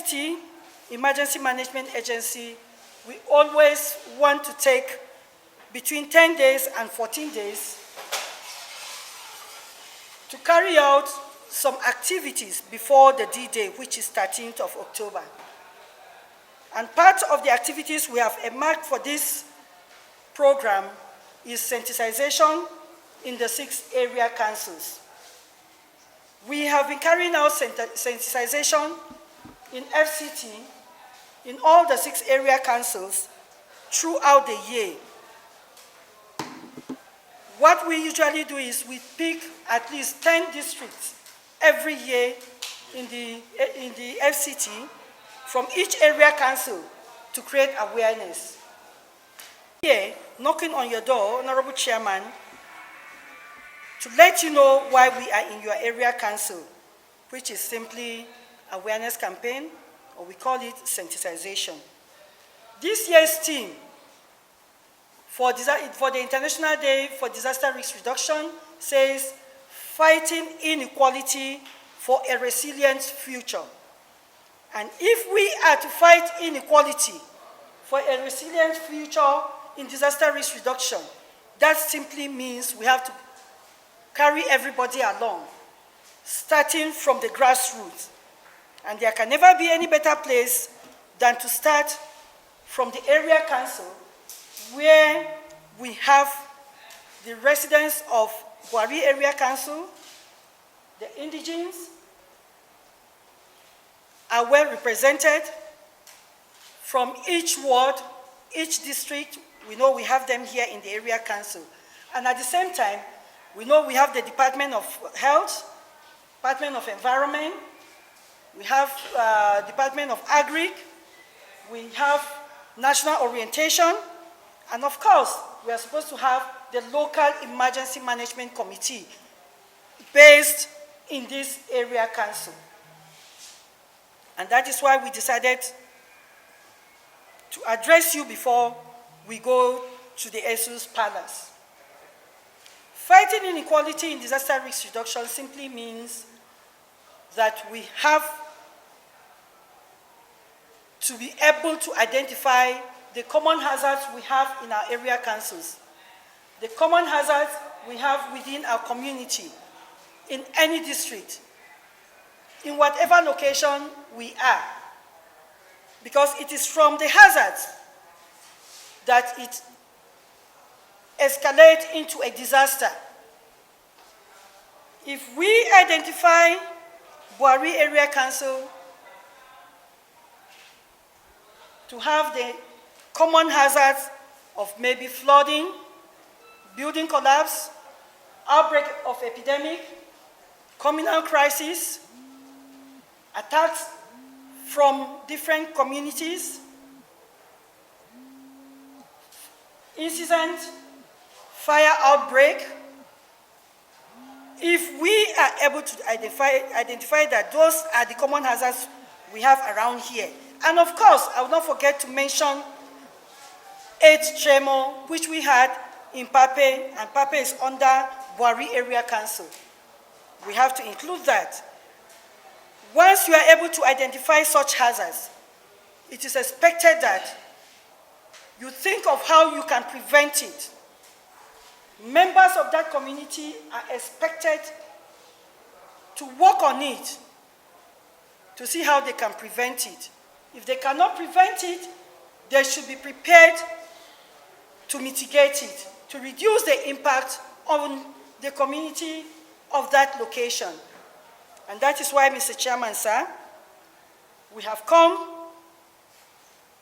FCT, Emergency Management Agency, we always want to take between 10 days and 14 days to carry out some activities before the D-Day, which is 13th of October. And part of the activities we have earmarked for this program is sensitization in the 6 area councils. We have been carrying out sensitization in FCT in all the 6 area councils throughout the year. What we usually do is we pick at least 10 districts every year in the FCT from each area council to create awareness. Here, knocking on your door, Honorable Chairman, to let you know why we are in your area council, which is simply awareness campaign, or we call it sensitization. This year's theme for the International Day for Disaster Risk Reduction says, fighting inequality for a resilient future. And if we are to fight inequality for a resilient future in disaster risk reduction, that simply means we have to carry everybody along, starting from the grassroots. And there can never be any better place than to start from the area council, where we have the residents of Bwari Area Council, the indigents are well represented from each ward, each district. We know we have them here in the area council. And at the same time, we know we have the Department of Health, Department of Environment, we have Department of Agri, we have National Orientation, and of course, we are supposed to have the local emergency management committee based in this area council. And that is why we decided to address you before we go to the ASU's palace. Fighting inequality in disaster risk reduction simply means that we have to be able to identify the common hazards we have in our area councils, the common hazards we have within our community, in any district, in whatever location we are. Because it is from the hazards that it escalates into a disaster. If we identify Bwari Area Council to have the common hazards of maybe flooding, building collapse, outbreak of epidemic, communal crisis, attacks from different communities, incident, fire outbreak. If we are able to identify that those are the common hazards we have around here. And of course, I will not forget to mention 8th tremor, which we had in Pape, and Pape is under Bwari Area Council. We have to include that. Once you are able to identify such hazards, it is expected that you think of how you can prevent it. Members of that community are expected to work on it to see how they can prevent it. If they cannot prevent it, they should be prepared to mitigate it, to reduce the impact on the community of that location. And that is why, Mr. Chairman, sir, we have come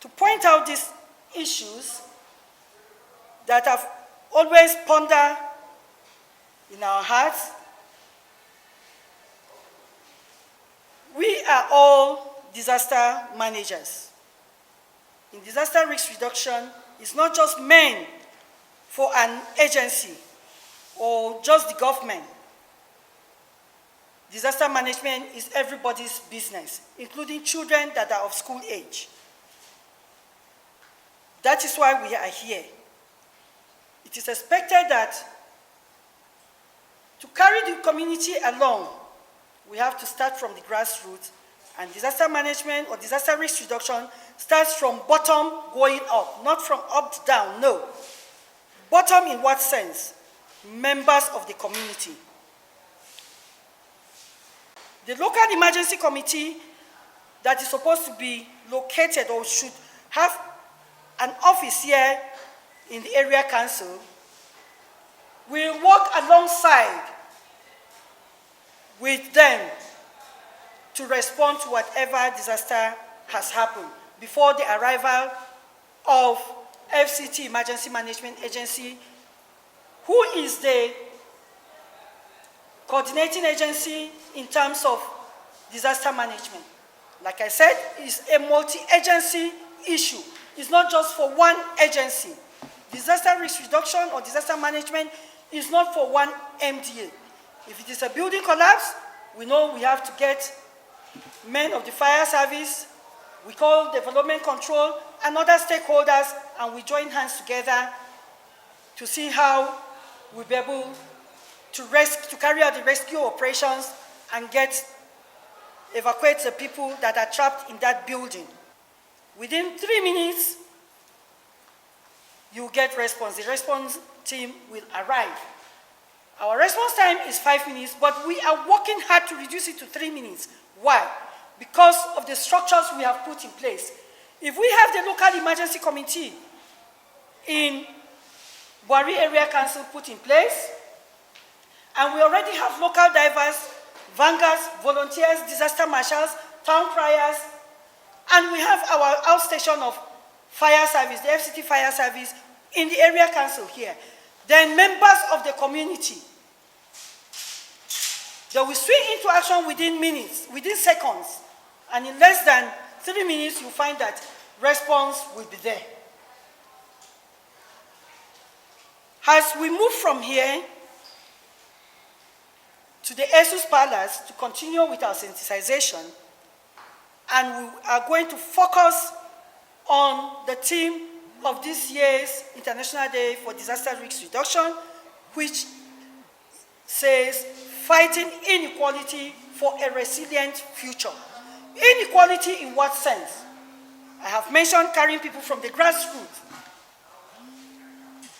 to point out these issues that have always pondered in our hearts. We are all disaster managers. In disaster risk reduction, it's not just meant for an agency or just the government. Disaster management is everybody's business, including children that are of school age. That is why we are here. It is expected that to carry the community along, we have to start from the grassroots And disaster management or disaster risk reduction starts from bottom going up, not from up to down, no. Bottom in what sense? Members of the community. The local emergency committee that is supposed to be located or should have an office here in the area council will work alongside with them to respond to whatever disaster has happened before the arrival of FCT, Emergency Management Agency, who is the coordinating agency in terms of disaster management. Like I said, it's a multi-agency issue. It's not just for one agency. Disaster risk reduction or disaster management is not for one MDA. If it is a building collapse, we know we have to get men of the fire service, we call development control, and other stakeholders, and we join hands together to see how we'll be able to carry out the rescue operations and evacuate the people that are trapped in that building. Within 3 minutes, you get response. The response team will arrive. Our response time is 5 minutes, but we are working hard to reduce it to 3 minutes. Why? Because of the structures we have put in place. If we have the local emergency committee in Bwari Area Council put in place, and we already have local divers, vanguards, volunteers, disaster marshals, town criers, and we have our outstation of fire service, the FCT fire service, in the area council here. Then members of the community, they will swing into action within minutes, within seconds, and in less than 3 minutes, you find that response will be there. As we move from here to the Jesus Palace to continue with our sensitization, and we are going to focus on the theme of this year's International Day for Disaster Risk Reduction, which says fighting inequality for a resilient future. Inequality in what sense? I have mentioned carrying people from the grassroots.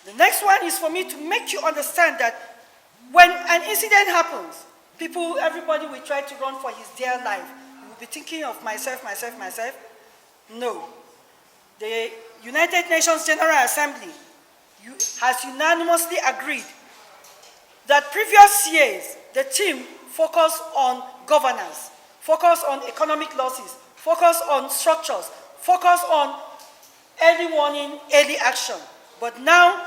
The next one is for me to make you understand that when an incident happens, everybody will try to run for his dear life. You will be thinking of myself. No. The United Nations General Assembly has unanimously agreed that previous years, the team focused on governance, focused on economic losses, focused on structures, focused on early warning, early action. But now,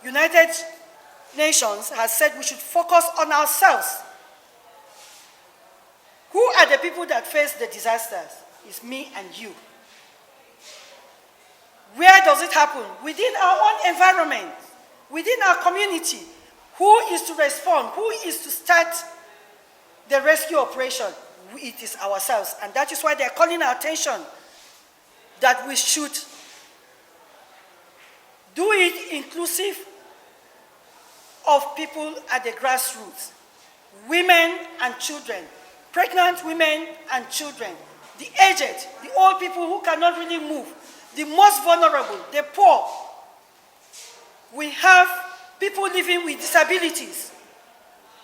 United Nations has said we should focus on ourselves. Who are the people that face the disasters? It's me and you. Where does it happen? Within our own environment, within our community. Who is to respond? Who is to start the rescue operation? It is ourselves. And that is why they are calling our attention that we should do it inclusive of people at the grassroots, women and children, pregnant women and children, the aged, the old people who cannot really move, the most vulnerable, the poor. We have people living with disabilities.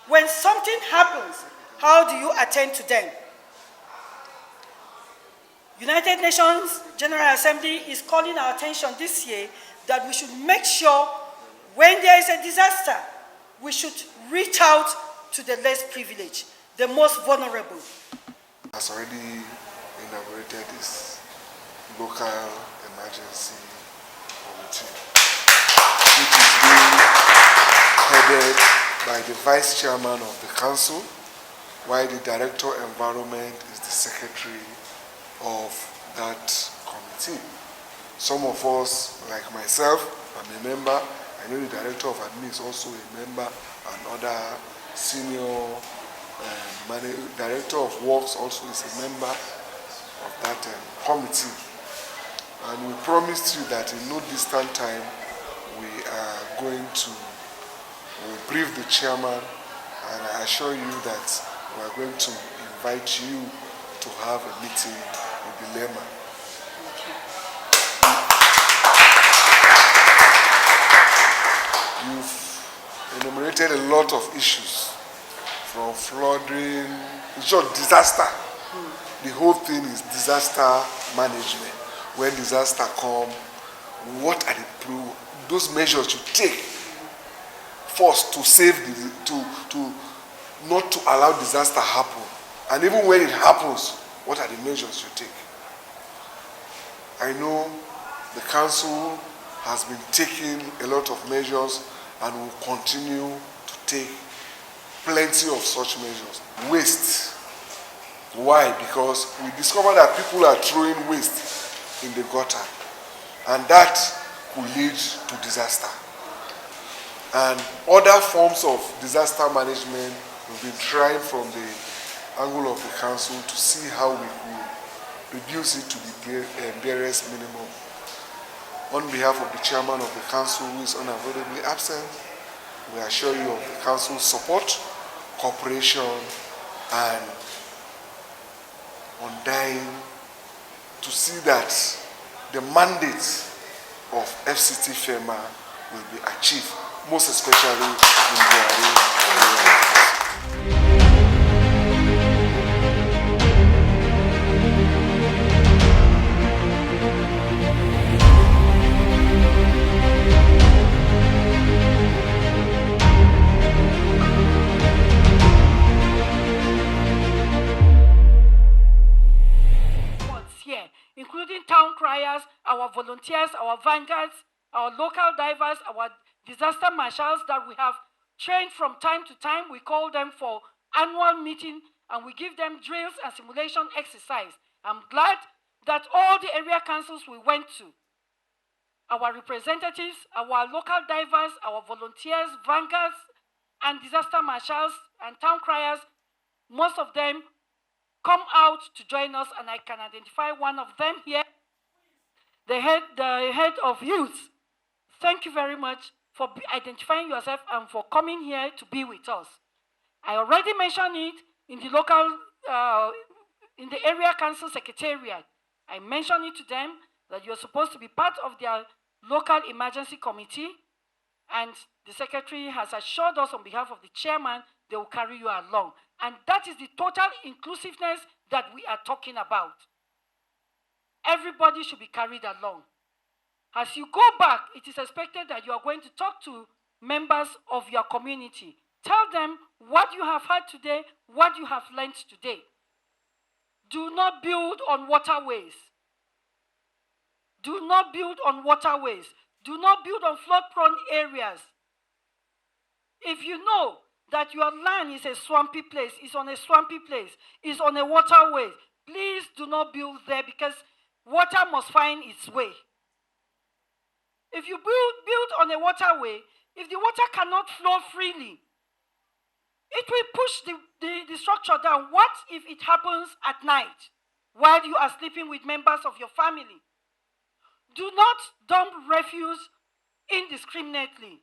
When something happens, how do you attend to them? United Nations General Assembly is calling our attention this year that we should make sure when there is a disaster, we should reach out to the less privileged, the most vulnerable. Has already inaugurated this local emergency committee, which is being headed by the vice chairman of the council, while the director of environment is the secretary of that committee. Some of us, like myself, I'm a member. I know the director of admin is also a member, and other senior director of works also is a member of that committee. And we promised you that in no distant time we are going to brief the chairman, and I assure you that we are going to invite you to have a meeting with the Lema. You've enumerated a lot of issues, from flooding, it's just disaster. The whole thing is disaster management. When disaster come, what are those measures you take first to save to not to allow disaster happen? And even when it happens, what are the measures you take? I know the council has been taking a lot of measures and will continue to take plenty of such measures. Waste. Why? Because we discover that people are throwing waste in the gutter, and that could lead to disaster. And other forms of disaster management, we've been trying from the angle of the council to see how we could reduce it to the barest minimum. On behalf of the chairman of the council, who is unavoidably absent, we assure you of the council's support, cooperation, and undying to see that the mandate of FCT FEMA will be achieved, most especially in Bwari. Including town criers, our volunteers, our vanguards, our local divers, our disaster marshals that we have trained from time to time. We call them for annual meeting and we give them drills and simulation exercise. I'm glad that all the area councils we went to, our representatives, our local divers, our volunteers, vanguards, and disaster marshals and town criers, most of them come out to join us, and I can identify one of them here, the head of youth. Thank you very much for identifying yourself and for coming here to be with us. I already mentioned it in the local, in the area council secretariat. I mentioned it to them that you're supposed to be part of their local emergency committee, and the secretary has assured us on behalf of the chairman they will carry you along. And that is the total inclusiveness that we are talking about. Everybody should be carried along. As you go back, it is expected that you are going to talk to members of your community. Tell them what you have heard today, what you have learned today. Do not build on waterways. Do not build on waterways. Do not build on flood-prone areas. If you know that your land is a swampy place, is on a swampy place, is on a waterway, please do not build there, because water must find its way. If you build on a waterway, if the water cannot flow freely, it will push the structure down. What if it happens at night while you are sleeping with members of your family? Do not dump refuse indiscriminately.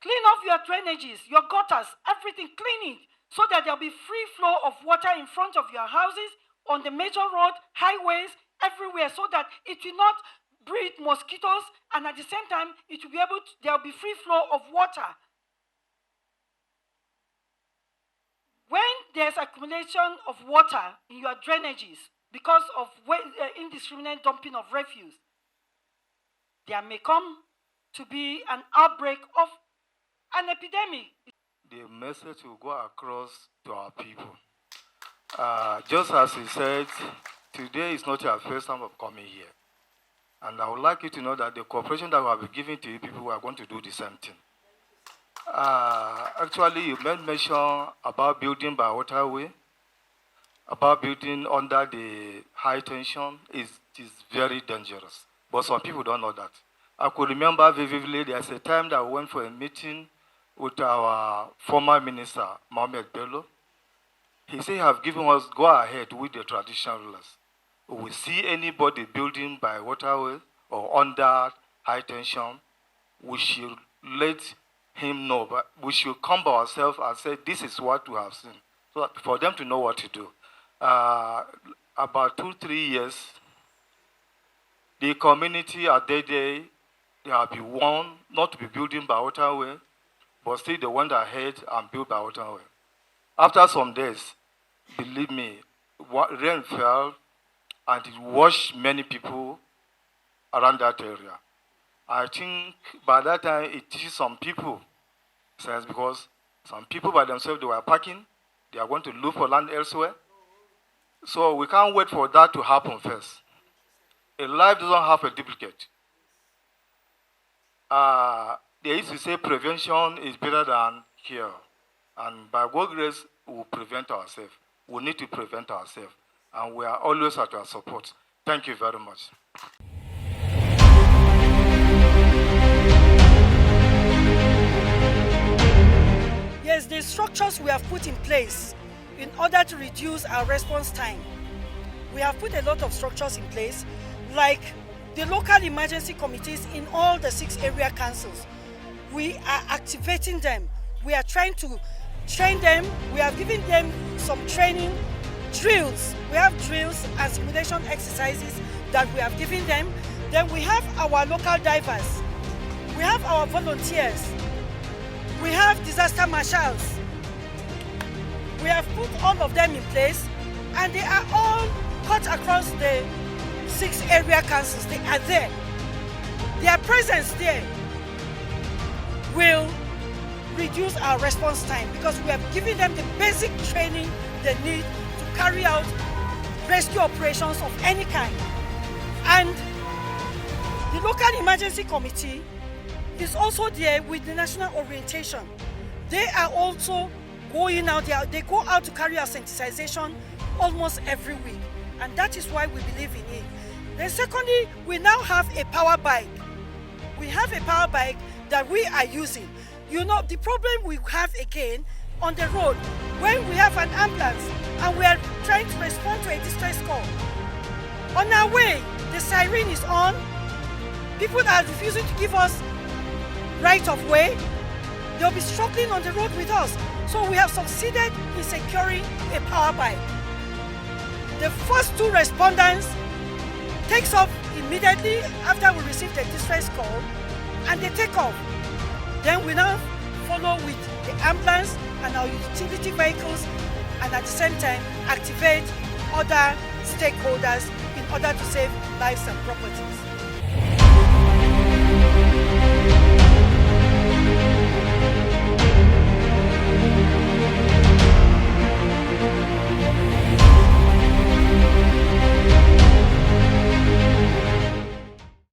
Clean off your drainages, your gutters, everything, clean it, so that there will be free flow of water in front of your houses, on the major road, highways, everywhere, so that it will not breed mosquitoes, and at the same time, it will be able to, there will be free flow of water. When there's accumulation of water in your drainages because of indiscriminate dumping of refuse, there may come to be an outbreak of an epidemic. The message will go across to our people. Just as he said, today is not your first time of coming here. And I would like you to know that the cooperation that we have been giving to you people, we are going to do the same thing. Actually, you made mention about building by waterway, about building under the high tension. It is very dangerous. But some people don't know that. I could remember vividly, there's a time that we went for a meeting with our former minister, Mohamed Bello. He said he have given us go ahead with the traditional rulers. If we see anybody building by waterway or under high tension, we should let him know, but we should come by ourselves and say, this is what we have seen, so that for them to know what to do. about 2-3 years, the community at they have been warned not to be building by waterway, but still they went ahead and built by waterway. After some days, believe me, rain fell and it washed many people around that area. I think by that time it teaches some people sense because some people by themselves, they were parking, they are going to look for land elsewhere. So we can't wait for that to happen first. A life doesn't have a duplicate. They used to say prevention is better than cure. And by God's grace, we will prevent ourselves. We need to prevent ourselves. And we are always at your support. Thank you very much. Yes, the structures we have put in place in order to reduce our response time. We have put a lot of structures in place, like the local emergency committees in all the 6 area councils. We are activating them. We are trying to train them. We have given them some training, drills. We have drills and simulation exercises that we have given them. Then we have our local divers. We have our volunteers. We have disaster marshals. We have put all of them in place, and they are all cut across the 6 area councils. They are there. Their presence there will reduce our response time because we have given them the basic training they need to carry out rescue operations of any kind. And the local emergency committee is also there with the national orientation. They are also going out there. They go out to carry out sensitization almost every week, and that is why we believe in it. Then secondly, we now have a power bike. We have a power bike that we are using. You know, the problem we have again on the road, when we have an ambulance and we are trying to respond to a distress call, on our way, the siren is on, people are refusing to give us right of way, they'll be struggling on the road with us. So we have succeeded in securing a power bike. The first 2 respondents takes off immediately after we receive the distress call, and they take off. Then we now follow with the ambulance and our utility vehicles, and at the same time activate other stakeholders in order to save lives and properties.